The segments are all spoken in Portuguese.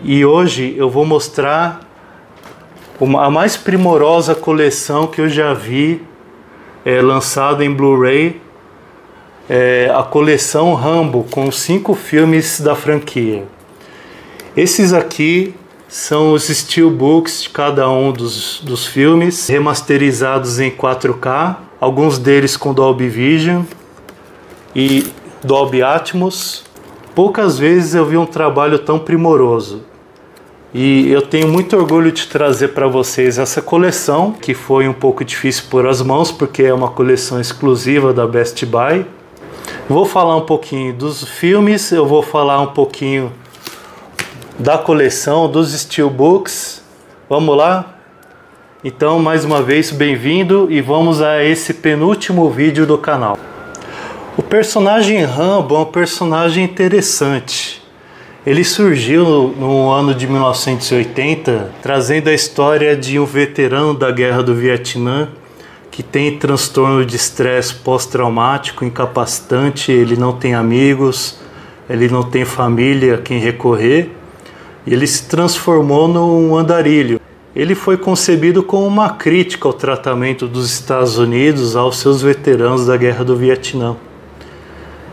E hoje eu vou mostrar a mais primorosa coleção que eu já vi lançada em Blu-ray, a coleção Rambo, com 5 filmes da franquia. Esses aqui são os steelbooks de cada um dos filmes, remasterizados em 4K, alguns deles com Dolby Vision e Dolby Atmos. Poucas vezes eu vi um trabalho tão primoroso. E eu tenho muito orgulho de trazer para vocês essa coleção, que foi um pouco difícil pôr as mãos, porque é uma coleção exclusiva da Best Buy. Vou falar um pouquinho dos filmes, eu vou falar um pouquinho da coleção, dos steelbooks. Vamos lá? Então, mais uma vez, bem-vindo e vamos a esse penúltimo vídeo do canal. O personagem Rambo é um personagem interessante. Ele surgiu no ano de 1980, trazendo a história de um veterano da Guerra do Vietnã que tem transtorno de estresse pós-traumático, incapacitante, ele não tem amigos, ele não tem família a quem recorrer, e ele se transformou num andarilho. Ele foi concebido como uma crítica ao tratamento dos Estados Unidos aos seus veteranos da Guerra do Vietnã.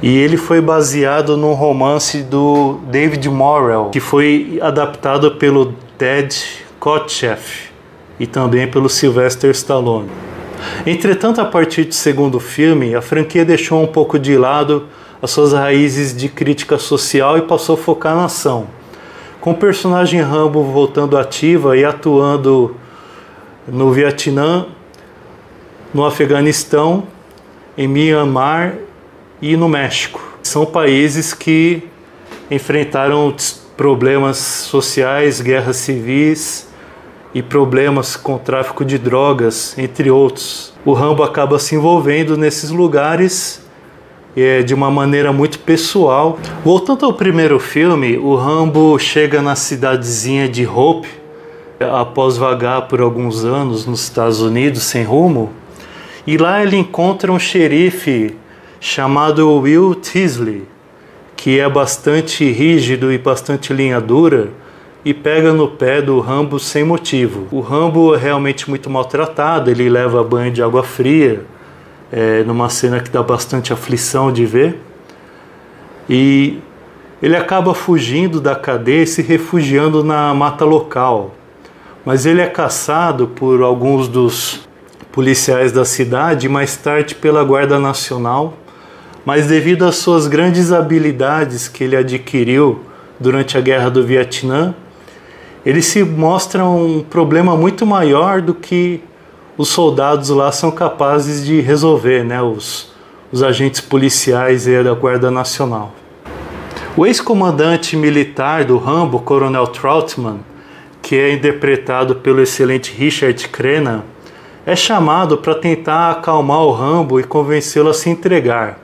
E ele foi baseado num romance do David Morrell, que foi adaptado pelo Ted Kotcheff e também pelo Sylvester Stallone. Entretanto, a partir do segundo filme, a franquia deixou um pouco de lado as suas raízes de crítica social e passou a focar na ação, com o personagem Rambo voltando ativa e atuando no Vietnã, no Afeganistão, em Myanmar e no México. São países que enfrentaram problemas sociais, guerras civis e problemas com tráfico de drogas, entre outros. O Rambo acaba se envolvendo nesses lugares de uma maneira muito pessoal. Voltando ao primeiro filme, o Rambo chega na cidadezinha de Hope, após vagar por alguns anos nos Estados Unidos sem rumo, e lá ele encontra um xerife chamado Will Teasley, que é bastante rígido e bastante linha dura, e pega no pé do Rambo sem motivo. O Rambo é realmente muito maltratado, ele leva banho de água fria, numa cena que dá bastante aflição de ver, e ele acaba fugindo da cadeia e se refugiando na mata local, mas ele é caçado por alguns dos policiais da cidade e mais tarde pela Guarda Nacional, mas devido às suas grandes habilidades que ele adquiriu durante a Guerra do Vietnã, ele se mostra um problema muito maior do que os soldados lá são capazes de resolver, né? Os agentes policiais e da Guarda Nacional. O ex-comandante militar do Rambo, Coronel Trautman, que é interpretado pelo excelente Richard Crenna, é chamado para tentar acalmar o Rambo e convencê-lo a se entregar.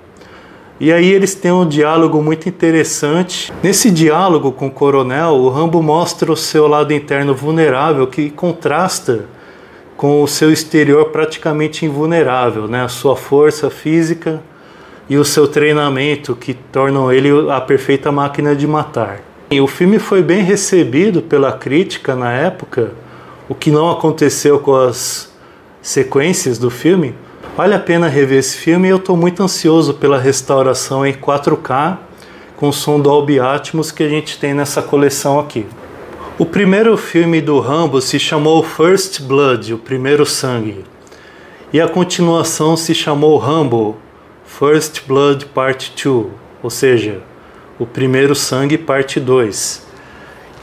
E aí eles têm um diálogo muito interessante. Nesse diálogo com o coronel, o Rambo mostra o seu lado interno vulnerável, que contrasta com o seu exterior praticamente invulnerável, né? A sua força física e o seu treinamento, que tornam ele a perfeita máquina de matar. E o filme foi bem recebido pela crítica na época, o que não aconteceu com as sequências do filme. Vale a pena rever esse filme e eu estou muito ansioso pela restauração em 4K com som Dolby Atmos que a gente tem nessa coleção aqui. O primeiro filme do Rambo se chamou First Blood, o primeiro sangue, e a continuação se chamou Rambo First Blood Part 2, ou seja, o primeiro sangue parte 2.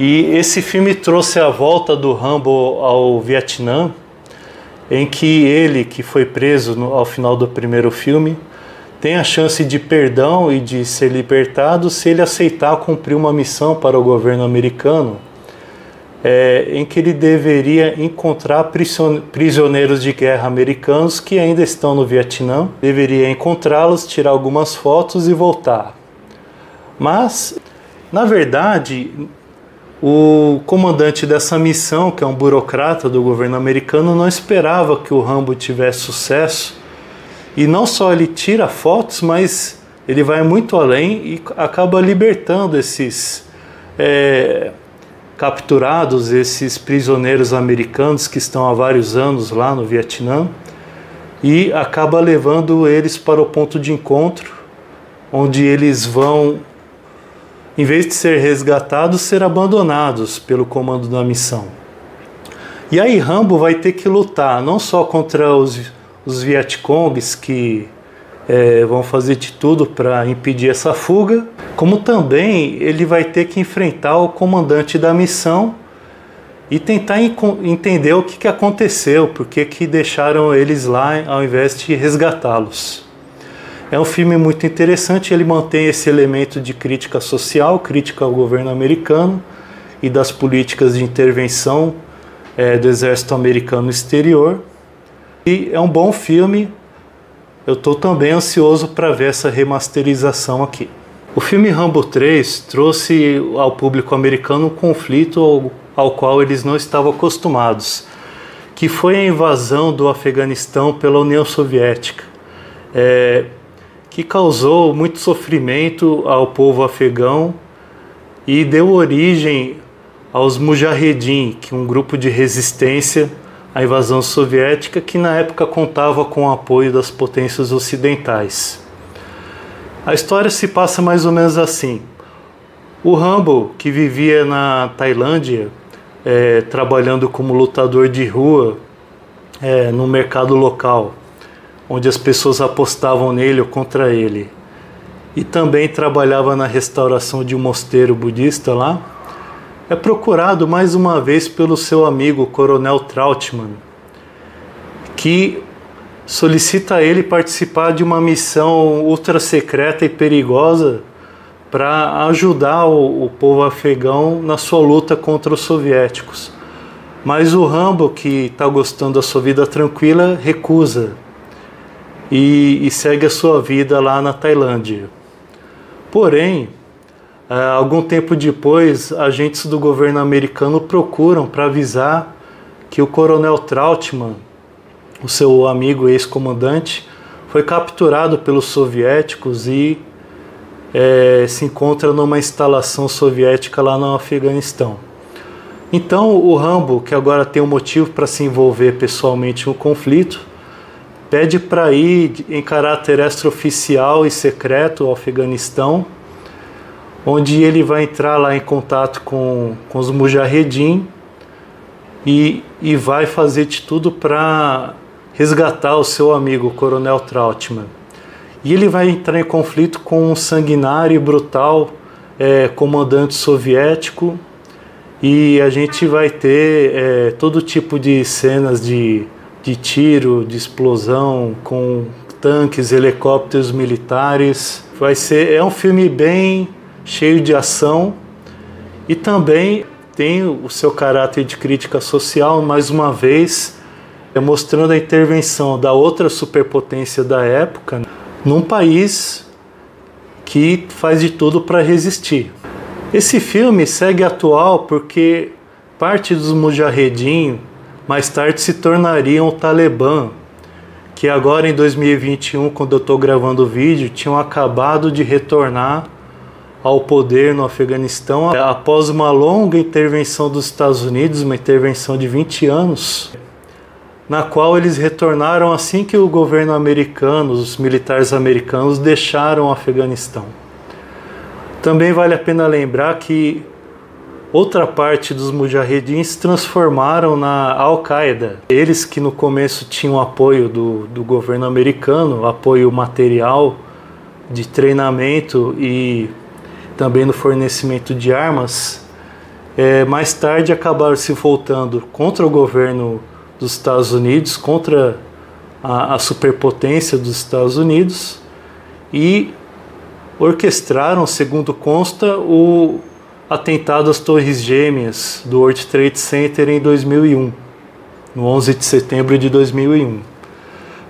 E esse filme trouxe a volta do Rambo ao Vietnã, em que ele, que foi preso ao final do primeiro filme, tem a chance de perdão e de ser libertado se ele aceitar cumprir uma missão para o governo americano, em que ele deveria encontrar prisioneiros de guerra americanos que ainda estão no Vietnã, deveria encontrá-los, tirar algumas fotos e voltar. Mas, na verdade, o comandante dessa missão, que é um burocrata do governo americano, não esperava que o Rambo tivesse sucesso. E não só ele tira fotos, mas ele vai muito além e acaba libertando esses capturados esses prisioneiros americanos que estão há vários anos lá no Vietnã e acaba levando eles para o ponto de encontro, onde eles vão, em vez de ser resgatados, ser abandonados pelo comando da missão. E aí Rambo vai ter que lutar não só contra os Vietcongs que vão fazer de tudo para impedir essa fuga, como também ele vai ter que enfrentar o comandante da missão e tentar entender o que aconteceu, por que deixaram eles lá ao invés de resgatá-los. É um filme muito interessante, ele mantém esse elemento de crítica social, crítica ao governo americano e das políticas de intervenção do exército americano no exterior. E é um bom filme, eu estou também ansioso para ver essa remasterização aqui. O filme Rambo 3 trouxe ao público americano um conflito ao qual eles não estavam acostumados, que foi a invasão do Afeganistão pela União Soviética, que causou muito sofrimento ao povo afegão e deu origem aos Mujahedin, que é um grupo de resistência à invasão soviética que na época contava com o apoio das potências ocidentais. A história se passa mais ou menos assim. O Rambo, que vivia na Tailândia, trabalhando como lutador de rua no mercado local, onde as pessoas apostavam nele ou contra ele, e também trabalhava na restauração de um mosteiro budista lá, é procurado mais uma vez pelo seu amigo Coronel Trautmann, que solicita a ele participar de uma missão ultra secreta e perigosa para ajudar o povo afegão na sua luta contra os soviéticos. Mas o Rambo, que está gostando da sua vida tranquila, recusa e segue a sua vida lá na Tailândia. Porém, algum tempo depois, agentes do governo americano procuram para avisar que o Coronel Trautmann, o seu amigo ex-comandante, foi capturado pelos soviéticos e se encontra numa instalação soviética lá no Afeganistão. Então o Rambo, que agora tem um motivo para se envolver pessoalmente no conflito, pede para ir em caráter extraoficial e secreto ao Afeganistão, onde ele vai entrar lá em contato com os Mujahedin e vai fazer de tudo para resgatar o seu amigo, o Coronel Trautmann. E ele vai entrar em conflito com um sanguinário e brutal comandante soviético, e a gente vai ter todo tipo de cenas de tiro, de explosão, com tanques, helicópteros militares. É um filme bem cheio de ação e também tem o seu caráter de crítica social, mais uma vez, mostrando a intervenção da outra superpotência da época num país que faz de tudo para resistir. Esse filme segue atual porque parte dos Mujahedin mais tarde se tornariam o Talibã, que agora em 2021, quando eu estou gravando o vídeo, tinham acabado de retornar ao poder no Afeganistão após uma longa intervenção dos Estados Unidos, uma intervenção de 20 anos, na qual eles retornaram assim que o governo americano, os militares americanos deixaram o Afeganistão. Também vale a pena lembrar que outra parte dos Mujahedin se transformaram na Al-Qaeda. Eles que no começo tinham apoio do governo americano, apoio material, de treinamento e também no fornecimento de armas, mais tarde acabaram se voltando contra o governo dos Estados Unidos, contra a superpotência dos Estados Unidos, e orquestraram, segundo consta, o atentado às Torres Gêmeas do World Trade Center em 2001, no 11 de setembro de 2001.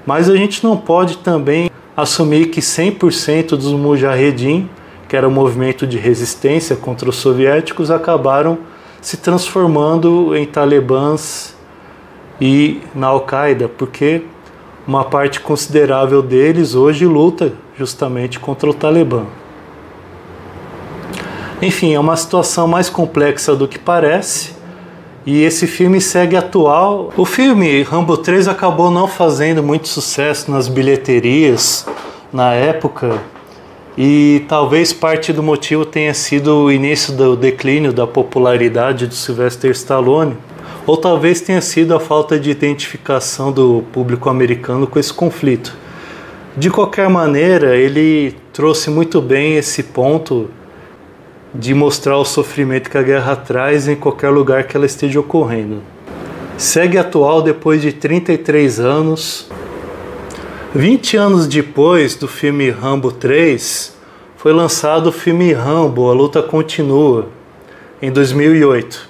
Mas a gente não pode também assumir que 100% dos Mujahedin, que era o movimento de resistência contra os soviéticos, acabaram se transformando em talibãs e na Al-Qaeda, porque uma parte considerável deles hoje luta justamente contra o Talibã. Enfim, é uma situação mais complexa do que parece. E esse filme segue atual. O filme Rambo 3 acabou não fazendo muito sucesso nas bilheterias na época. E talvez parte do motivo tenha sido o início do declínio da popularidade do Sylvester Stallone. Ou talvez tenha sido a falta de identificação do público americano com esse conflito. De qualquer maneira, ele trouxe muito bem esse ponto de mostrar o sofrimento que a guerra traz em qualquer lugar que ela esteja ocorrendo. Segue atual depois de 33 anos. 20 anos depois do filme Rambo 3, foi lançado o filme Rambo, A Luta Continua, em 2008.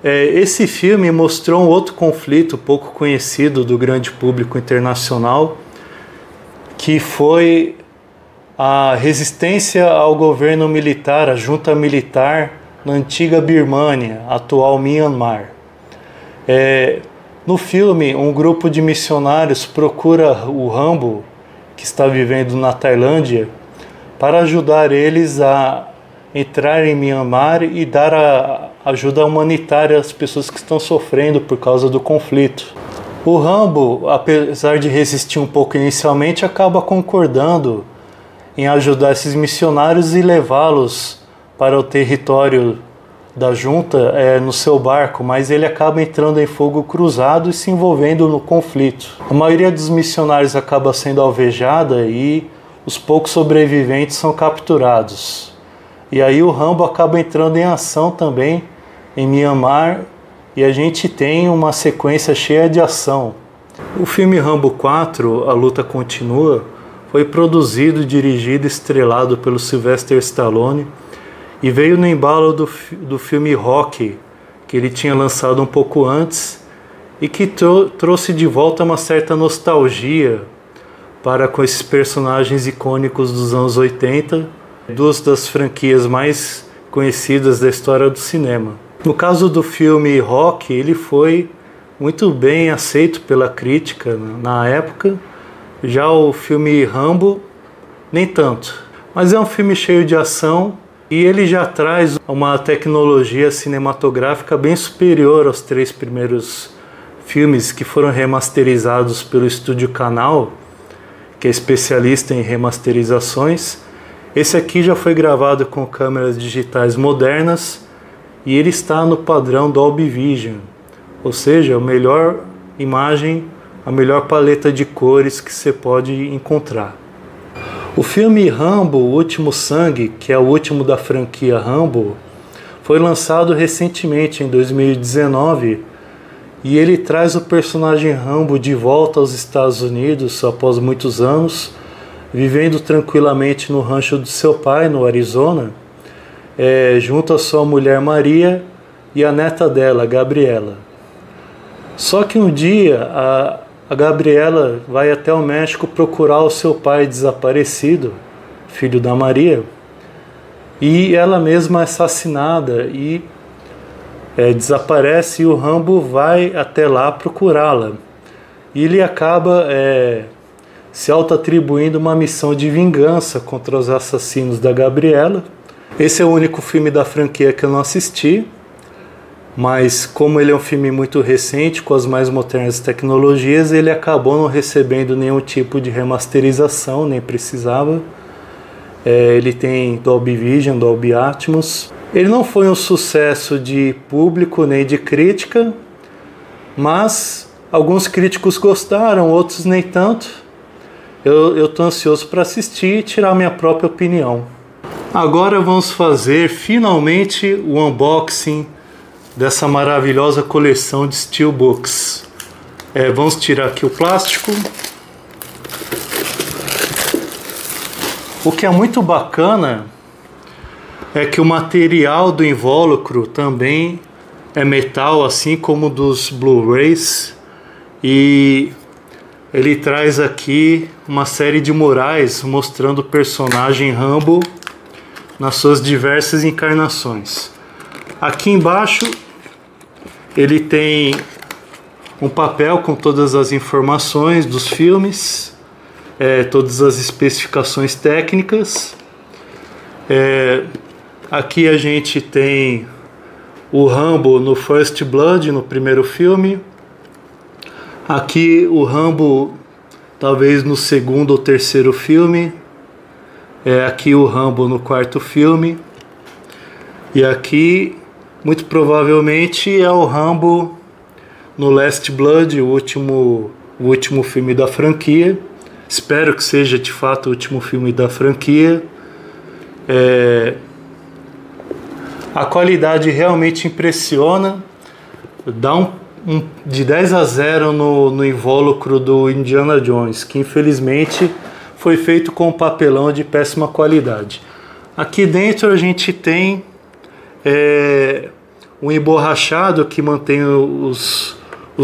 Esse filme mostrou um outro conflito pouco conhecido do grande público internacional, que foi a resistência ao governo militar, a junta militar na antiga Birmânia, atual Myanmar. No filme, um grupo de missionários procura o Rambo, que está vivendo na Tailândia, para ajudar eles a entrar em Myanmar e dar a ajuda humanitária às pessoas que estão sofrendo por causa do conflito. O Rambo, apesar de resistir um pouco inicialmente, acaba concordando em ajudar esses missionários e levá-los para o território da junta no seu barco, mas ele acaba entrando em fogo cruzado e se envolvendo no conflito. A maioria dos missionários acaba sendo alvejada e os poucos sobreviventes são capturados. E aí o Rambo acaba entrando em ação também em Myanmar e a gente tem uma sequência cheia de ação. O filme Rambo 4, A Luta Continua, foi produzido, dirigido e estrelado pelo Sylvester Stallone e veio no embalo do filme Rocky, que ele tinha lançado um pouco antes e que trouxe de volta uma certa nostalgia para com esses personagens icônicos dos anos 80, duas das franquias mais conhecidas da história do cinema. No caso do filme Rocky, ele foi muito bem aceito pela crítica na época. Já o filme Rambo, nem tanto. Mas é um filme cheio de ação e ele já traz uma tecnologia cinematográfica bem superior aos 3 primeiros filmes que foram remasterizados pelo Estúdio Canal, que é especialista em remasterizações. Esse aqui já foi gravado com câmeras digitais modernas e ele está no padrão Dolby Vision, ou seja, a melhor imagem, a melhor paleta de cores que você pode encontrar. O filme Rambo, O Último Sangue, que é o último da franquia Rambo, foi lançado recentemente, em 2019, e ele traz o personagem Rambo de volta aos Estados Unidos após muitos anos, vivendo tranquilamente no rancho do seu pai, no Arizona, junto à sua mulher Maria e a neta dela, Gabriela. Só que um dia a Gabriela vai até o México procurar o seu pai desaparecido, filho da Maria, e ela mesma é assassinada e desaparece, e o Rambo vai até lá procurá-la. E ele acaba se auto-atribuindo uma missão de vingança contra os assassinos da Gabriela. Esse é o único filme da franquia que eu não assisti, mas como ele é um filme muito recente, com as mais modernas tecnologias, ele acabou não recebendo nenhum tipo de remasterização, nem precisava. Ele tem Dolby Vision, Dolby Atmos. Ele não foi um sucesso de público nem de crítica, mas alguns críticos gostaram, outros nem tanto. Eu estou ansioso para assistir e tirar minha própria opinião. Agora vamos fazer finalmente o unboxing dessa maravilhosa coleção de Steelbooks. Vamos tirar aqui o plástico. O que é muito bacana é que o material do invólucro também é metal, assim como dos Blu-rays, e ele traz aqui uma série de murais mostrando o personagem Rambo nas suas diversas encarnações. Aqui embaixo ele tem um papel com todas as informações dos filmes, todas as especificações técnicas. Aqui a gente tem o Rambo no First Blood, no primeiro filme. Aqui o Rambo, talvez no segundo ou terceiro filme. Aqui o Rambo no quarto filme. E aqui, muito provavelmente, é o Rambo no Last Blood, o último filme da franquia. Espero que seja de fato o último filme da franquia. A qualidade realmente impressiona. Dá de 10 a 0 no invólucro do Indiana Jones, que infelizmente foi feito com papelão de péssima qualidade. Aqui dentro a gente tem um emborrachado que mantém os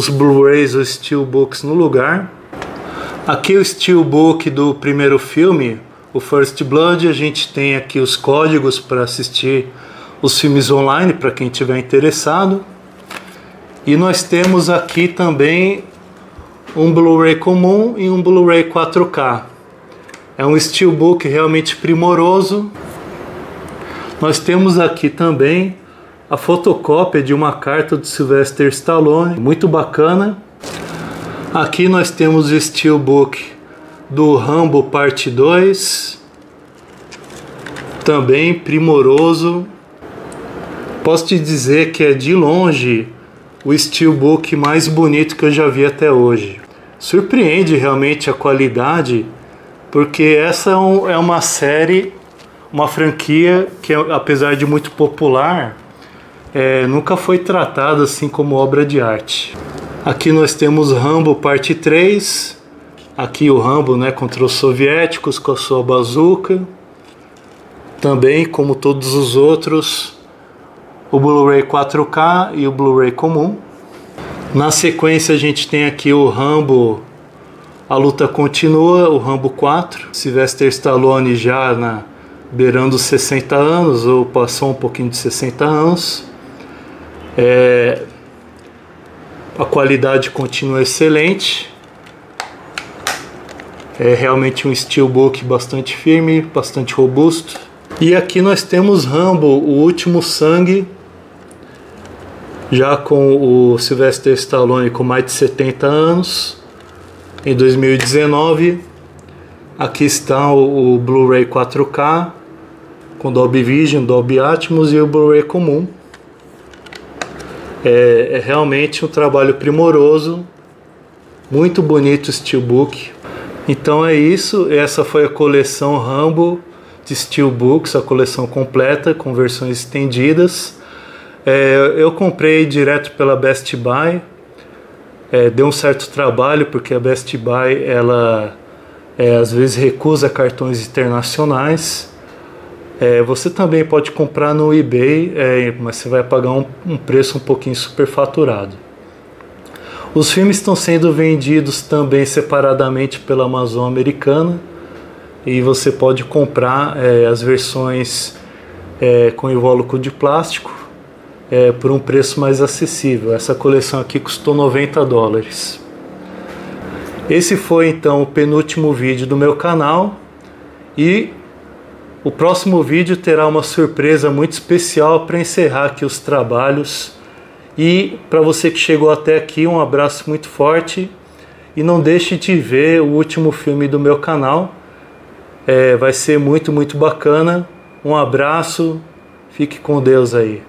Blu-rays, os Steelbooks no lugar. Aqui o Steelbook do primeiro filme, o First Blood. A gente tem aqui os códigos para assistir os filmes online, para quem estiver interessado. E nós temos aqui também um Blu-ray comum e um Blu-ray 4K. É um Steelbook realmente primoroso. Nós temos aqui também a fotocópia de uma carta do Sylvester Stallone, muito bacana. Aqui nós temos o Steelbook do Rambo Parte 2, também primoroso. Posso te dizer que é de longe o Steelbook mais bonito que eu já vi até hoje. Surpreende realmente a qualidade, porque essa é uma série, uma franquia que, apesar de muito popular, nunca foi tratada assim como obra de arte. Aqui nós temos Rambo Parte 3. Aqui o Rambo, né, contra os soviéticos com a sua bazuca. Também, como todos os outros, o Blu-ray 4K e o Blu-ray comum. Na sequência a gente tem aqui o Rambo A Luta Continua, o Rambo 4. Sylvester Stallone já beirando os 60 anos, ou passou um pouquinho de 60 anos. A qualidade continua excelente. É realmente um Steelbook bastante firme, bastante robusto. E aqui nós temos Rambo, O Último Sangue, já com o Sylvester Stallone com mais de 70 anos, em 2019. Aqui está o Blu-ray 4K, com Dolby Vision, Dolby Atmos, e o Blu-ray comum. É realmente um trabalho primoroso, muito bonito o Steelbook. Então é isso, essa foi a coleção Rambo de Steelbooks, a coleção completa com versões estendidas. Eu comprei direto pela Best Buy. Deu um certo trabalho porque a Best Buy ela às vezes recusa cartões internacionais. Você também pode comprar no eBay, mas você vai pagar um preço um pouquinho superfaturado. Os filmes estão sendo vendidos também separadamente pela Amazon americana, e você pode comprar as versões com invólucro de plástico por um preço mais acessível. Essa coleção aqui custou $90. Esse foi então o penúltimo vídeo do meu canal, e o próximo vídeo terá uma surpresa muito especial para encerrar aqui os trabalhos. E para você que chegou até aqui, um abraço muito forte, e não deixe de ver o último filme do meu canal. Vai ser muito, muito bacana. Um abraço, fique com Deus aí.